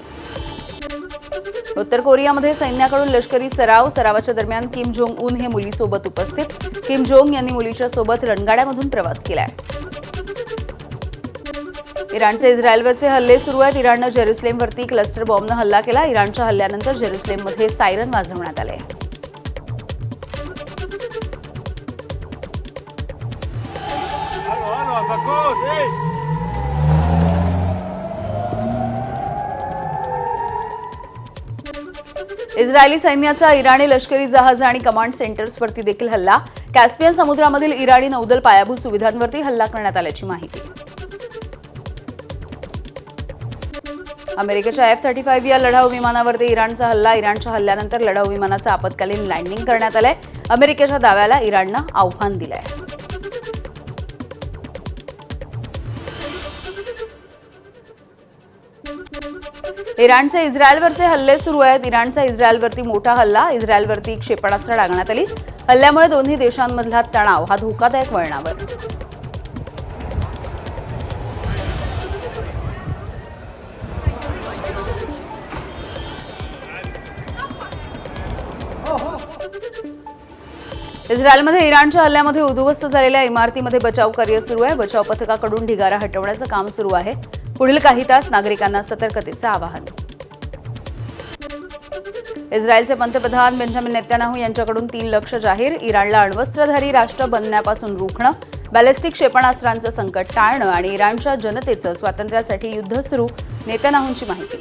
उत्तर कोरियामध्ये सैन्याकडून लष्करी सरावाच्या दरम्यान किम जोंग उन हे मुलीसोबत उपस्थित. किम जोंग यांनी मुलीच्या सोबत रणगाड्यामधून प्रवास केलाय. इराणचे इस्रायलवरचे हल्ले सुरू आहेत. इराणनं जेरुसलेमवरती क्लस्टर बॉम्बनं हल्ला केला. इराणच्या हल्ल्यानंतर जेरुसलेममध्ये सायरन वाजवण्यात आले. इस्रायली सैन्याचा इराणी लष्करी जहाज आणि कमांड सेंटर्सवरती देखील हल्ला. कॅस्पियन समुद्रामधील इराणी नौदल पायाभूत सुविधांवरती हल्ला करण्यात आल्याची माहिती. अमेरिकेच्या F-35 या लढाऊ विमानावरती इराणचा हल्ला. इराणच्या हल्ल्यानंतर लढाऊ विमानाचं आपत्कालीन लँडिंग करण्यात आलंय. अमेरिकेच्या दाव्याला इराणनं आव्हान दिलंय. इराणचे इस्रायलवरचे हल्ले सुरू आहेत. इराणचा इस्रायलवरती मोठा हल्ला. इस्रायलवरती क्षेपणास्त्र डागण्यात आली. हल्ल्यामुळे दोन्ही देशांमधला तणाव हा धोकादायक वळणावर. इस्रायलमध्ये इराणच्या हल्ल्यामध्ये उद्ध्वस्त झालेल्या इमारतीमध्ये बचाव कार्य सुरू आहे. बचाव पथकाकडून ढिगारा हटवण्याचं काम सुरू आहे. पुढील काही तास नागरिकांना सतर्कतेचं आवाहन. इस्रायलचे पंतप्रधान बेंजामिन नेतन्याहू यांच्याकडून 3 लक्ष जाहीर. इराणला अण्वस्त्रधारी राष्ट्र बनण्यापासून रोखणं, बॅलिस्टिक क्षेपणास्त्रांचं संकट टाळणं आणि इराणच्या जनतेचं स्वातंत्र्यासाठी युद्ध सुरू. नेतन्याहूंची माहिती.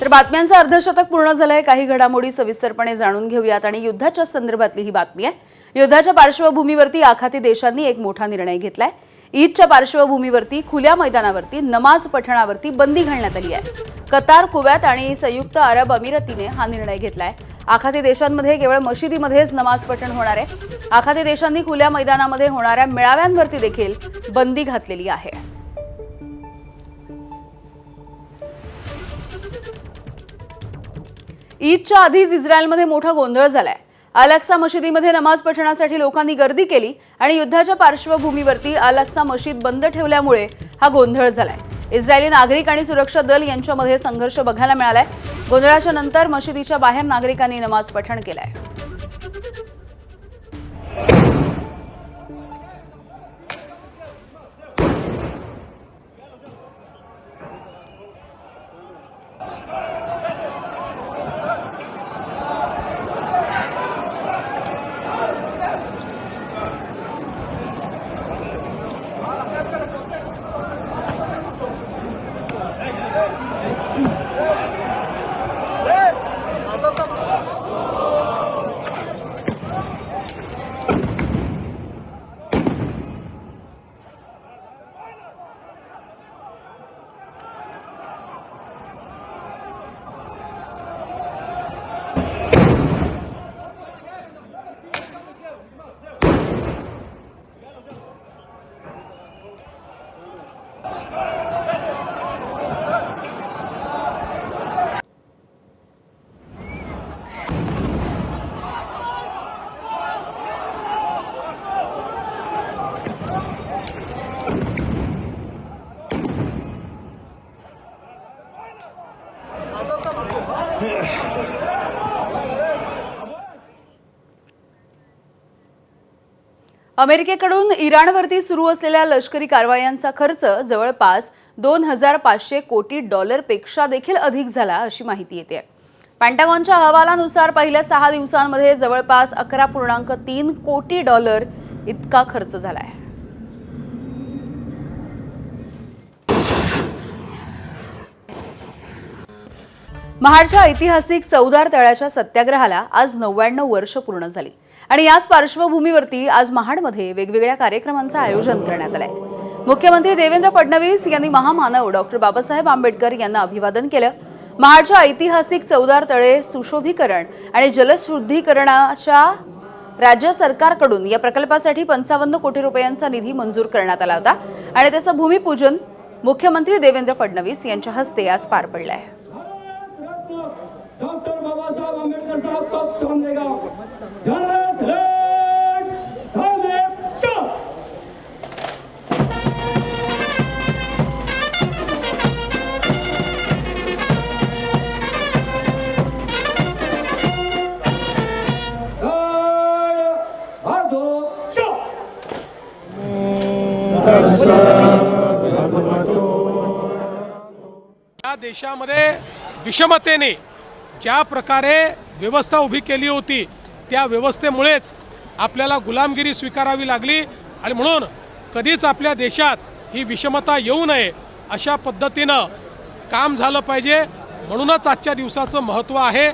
तर बातम्यांचं अर्धशतक पूर्ण झालंय. काही घडामोडी सविस्तरपणे जाणून घेऊयात आणि युद्धाच्या संदर्भातली ही बातमी आहे. युद्धाच्या पार्श्वभूमीवरती आखाती देशांनी एक मोठा निर्णय घेतलाय. ईदच्या पार्श्वभूमीवरती खुल्या मैदानावरती नमाज पठणावरती बंदी घालण्यात आली आहे. कतार, कुवैत आणि संयुक्त अरब अमिरातीने हा निर्णय घेतलाय. आखाती देशांमध्ये केवळ मशिदीमध्येच नमाज पठण होणार आहे. आखाती देशांनी खुल्या मैदानामध्ये होणाऱ्या मेळाव्यांवरती देखील बंदी घातलेली आहे. ईदच्या आधीच इस्रायलमध्ये मोठा गोंधळ झालाय. अल-अक्सा मशिदीमध्ये नमाज पठणासाठी लोकांनी गर्दी केली आणि युद्धाच्या पार्श्वभूमीवरती अल-अक्सा मशीद बंद ठेवल्यामुळे हा गोंधळ झालाय. इस्रायली नागरिक आणि सुरक्षा दल यांच्यामध्ये संघर्ष बघायला मिळालाय. गोंधळाच्या नंतर मशिदीच्या बाहेर नागरिकांनी नमाज पठण केलाय. अमेरिकेकडून इराणवरती सुरू असलेल्या लष्करी कारवायांचा खर्च जवळपास $2,500 कोटी पेक्षा देखील अधिक झाला अशी माहिती येते. पेंटागॉनच्या अहवालानुसार पहिल्या 6 दिवसांमध्ये जवळपास $11.3 कोटी इतका खर्च झाला आहे. महाडच्या ऐतिहासिक चौदार तळ्याच्या सत्याग्रहाला आज 99 वर्ष पूर्ण झाली आणि याच पार्श्वभूमीवरती आज महाडमध्ये वेगवेगळ्या कार्यक्रमांचं आयोजन करण्यात आलंय. मुख्यमंत्री देवेंद्र फडणवीस यांनी महामानव डॉक्टर बाबासाहेब आंबेडकर यांना अभिवादन केलं. महाडच्या ऐतिहासिक चौदार तळे सुशोभीकरण आणि जलशुद्धीकरणाच्या राज्य सरकारकडून या प्रकल्पासाठी 55 कोटी रुपयांचा निधी मंजूर करण्यात आला होता आणि त्याचं भूमिपूजन मुख्यमंत्री देवेंद्र फडणवीस यांच्या हस्ते आज पार पडलं आहे. डॉक्टर बाबासाहेब आंबेडकर साहब कब सलाम देगा. या देशामध्ये विषमतेने ज्या प्रकारे व्यवस्था उभी केली होती त्या व्यवस्थेमुळेच आपल्याला गुलामगिरी स्वीकारावी लागली आणि म्हणून कधीच आपल्या देशात ही विषमता येऊ नये अशा पद्धतीनं काम झालं पाहिजे. म्हणूनच आजच्या दिवसाचं महत्त्व आहे.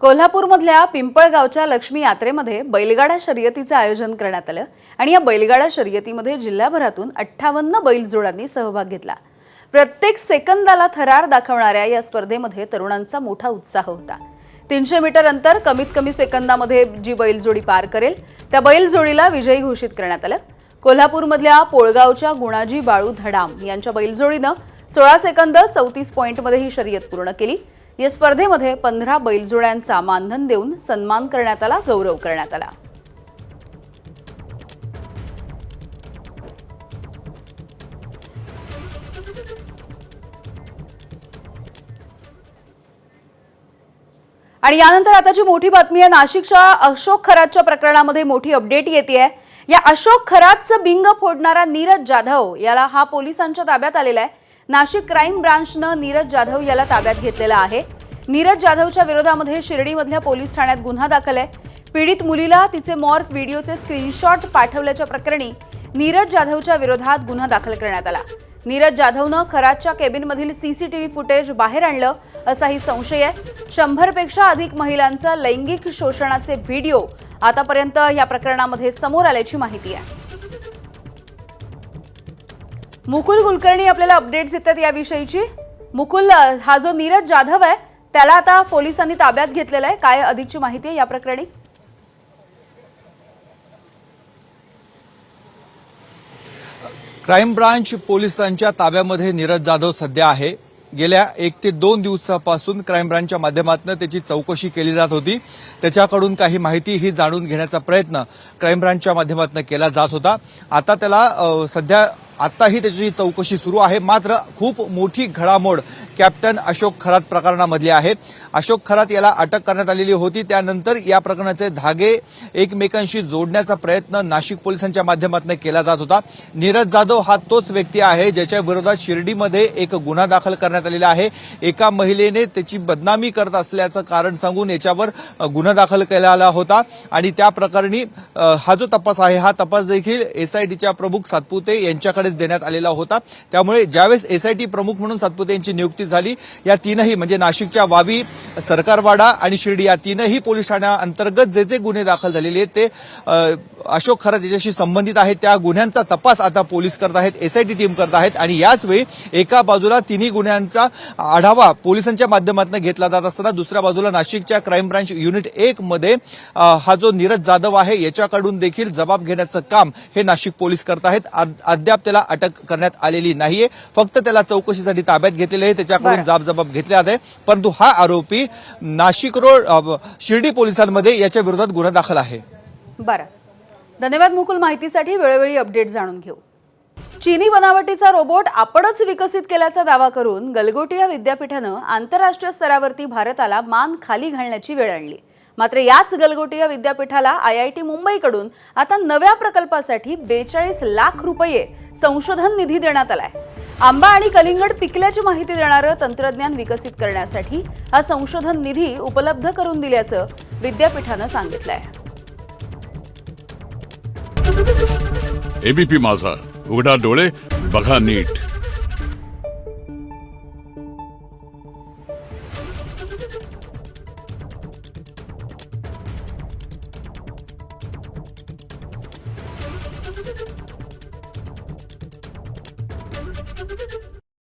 कोल्हापूरमधल्या पिंपळगावच्या लक्ष्मी यात्रेमध्ये बैलगाडा शर्यतीचं आयोजन करण्यात आलं आणि या बैलगाडा शर्यतीमध्ये जिल्ह्याभरातून 58 बैलजोड्यांनी सहभाग घेतला. प्रत्येक सेकंदाला थरार दाखवणाऱ्या या स्पर्धेमध्ये तरुणांचा मोठा उत्साह होता. 300 मीटर अंतर कमीत कमी सेकंदामध्ये जी बैलजोडी पार करेल त्या बैलजोडीला विजयी घोषित करण्यात आलं. कोल्हापूरमधल्या पोळगावच्या गुणाजी बाळू धडाम यांच्या बैलजोडीनं 16 सेकंद 34 पॉइंटमध्ये ही शर्यत पूर्ण केली. या स्पर्धेमध्ये 15 बैलजोड्यांचा मानधन देऊन सन्मान करण्यात आला, गौरव करण्यात आला. आणि यानंतर आताची मोठी बातमी आहे. नाशिकच्या अशोक खरातच्या प्रकरणामध्ये मोठी अपडेट येतेय. या अशोक खरातचं बिंग फोडणारा नीरज जाधव याला हा पोलिसांच्या ताब्यात आलेला आहे. नाशिक क्राईम ब्रांचनं नीरज जाधव याला ताब्यात घेतलेला आहे. नीरज जाधवच्या विरोधामध्ये शिर्डीमधल्या पोलीस ठाण्यात गुन्हा दाखल आहे. पीडित मुलीला तिचे मॉर्फ व्हिडिओचे स्क्रीनशॉट पाठवल्याच्या प्रकरणी नीरज जाधवच्या विरोधात गुन्हा दाखल करण्यात आला. नीरज जाधवनं खरातच्या केबिनमधील सीसीटीव्ही फुटेज बाहेर आणलं असाही संशय आहे. 100 पेक्षा अधिक महिलांचा लैंगिक शोषणाचे व्हिडिओ आतापर्यंत या प्रकरणामध्ये समोर आल्याची माहिती आहे. मुकुल कुलकर्णी आपल्याला अपडेट्स देतात याविषयीची. मुकुल, हा जो नीरज जाधव आहे त्याला आता पोलिसांनी ताब्यात घेतलेला आहे. काय अधिकची माहिती आहे या प्रकरणी? क्राईम ब्रांच पोलिसांच्या ताब्यामध्ये नीरज जाधव सध्या आहे. गेल्या 1 ते 2 दिवसापासून क्राईम ब्रांचच्या माध्यमातून त्याची चौकशी केली जात होती. त्याच्याकडून काही माहिती ही जाणून घेण्याचा प्रयत्न क्राईम ब्रांचच्या माध्यमातून केला जात होता. आता त्याला सध्या आताही त्याची चौकशी सुरू आहे. मात्र खूप मोठी घडामोड कॅप्टन अशोक खरात प्रकरणामधली आहे. अशोक खरात याला अटक करण्यात आलेली होती. त्यानंतर या प्रकरणाचे धागे एकमेकांशी जोडण्याचा प्रयत्न नाशिक पोलिसांच्या माध्यमातून केला जात होता. नीरज जाधव हा तोच व्यक्ती आहे ज्याच्या विरोधात शिर्डीमध्ये एक गुन्हा दाखल करण्यात आलेला आहे. एका महिलेने त्याची बदनामी करत असल्याचं कारण सांगून याच्यावर गुन्हा दाखल केला होता आणि त्या प्रकरणी हा जो तपास आहे हा तपास देखील एसआयटीच्या प्रमुख सातपुते यांच्याकडे देण्यात आलेला होता. त्यामुळे ज्यावेळेस एसआयटी प्रमुख म्हणून सातपुते यांची नियुक्ती झाली या तीनही म्हणजे नाशिकच्या वावी, सरकारवाडा आणि शिर्डी या तीनही पोलीस ठाण्याअंतर्गत जे जे गुन्हे दाखल झालेले आहेत ते अशोक खरात याच्याशी संबंधित आहेत. त्या गुन्ह्यांचा तपास आता पोलीस करत आहेत, एसआयटी टीम करत आहेत आणि याच वेळी एका बाजूला तिन्ही गुन्ह्यांचा आढावा पोलिसांच्या माध्यमातून घेतला जात असताना दुसऱ्या बाजूला नाशिकच्या क्राईम ब्रांच युनिट 1 मध्ये हा जो नीरज जाधव आहे याच्याकडून देखील जबाब घेण्याचं काम हे नाशिक पोलीस करत आहेत. अद्याप त्याला अटक करण्यात आलेली नाहीये. फक्त त्याला चौकशीसाठी ताब्यात घेतलेले आहे, त्याच्याकडून जबाब घेतले आहे. परंतु हा आरोपी नाशिक रोड शिर्डी पोलिसांमध्ये याच्या विरोधात गुन्हा दाखल आहे. बरं, धन्यवाद मुकुल. माहितीसाठी वेळोवेळी अपडेट जाणून घेऊ. चीनी बनावटीचा रोबोट आपणच विकसित केल्याचा दावा करून गलगोटिया विद्यापीठानं आंतरराष्ट्रीय स्तरावरती भारताला मान खाली घालण्याची वेळ आणली. मात्र याच गलगोटिया विद्यापीठाला IIT मुंबईकडून आता नव्या प्रकल्पासाठी 42 लाख रुपये संशोधन निधी देण्यात आलाय. आंबा आणि कलिंगड पिकल्याची माहिती देणारं तंत्रज्ञान विकसित करण्यासाठी हा संशोधन निधी उपलब्ध करून दिल्याचं विद्यापीठानं सांगितलंय. ABP माझा, उघडा डोळे बघा नीट.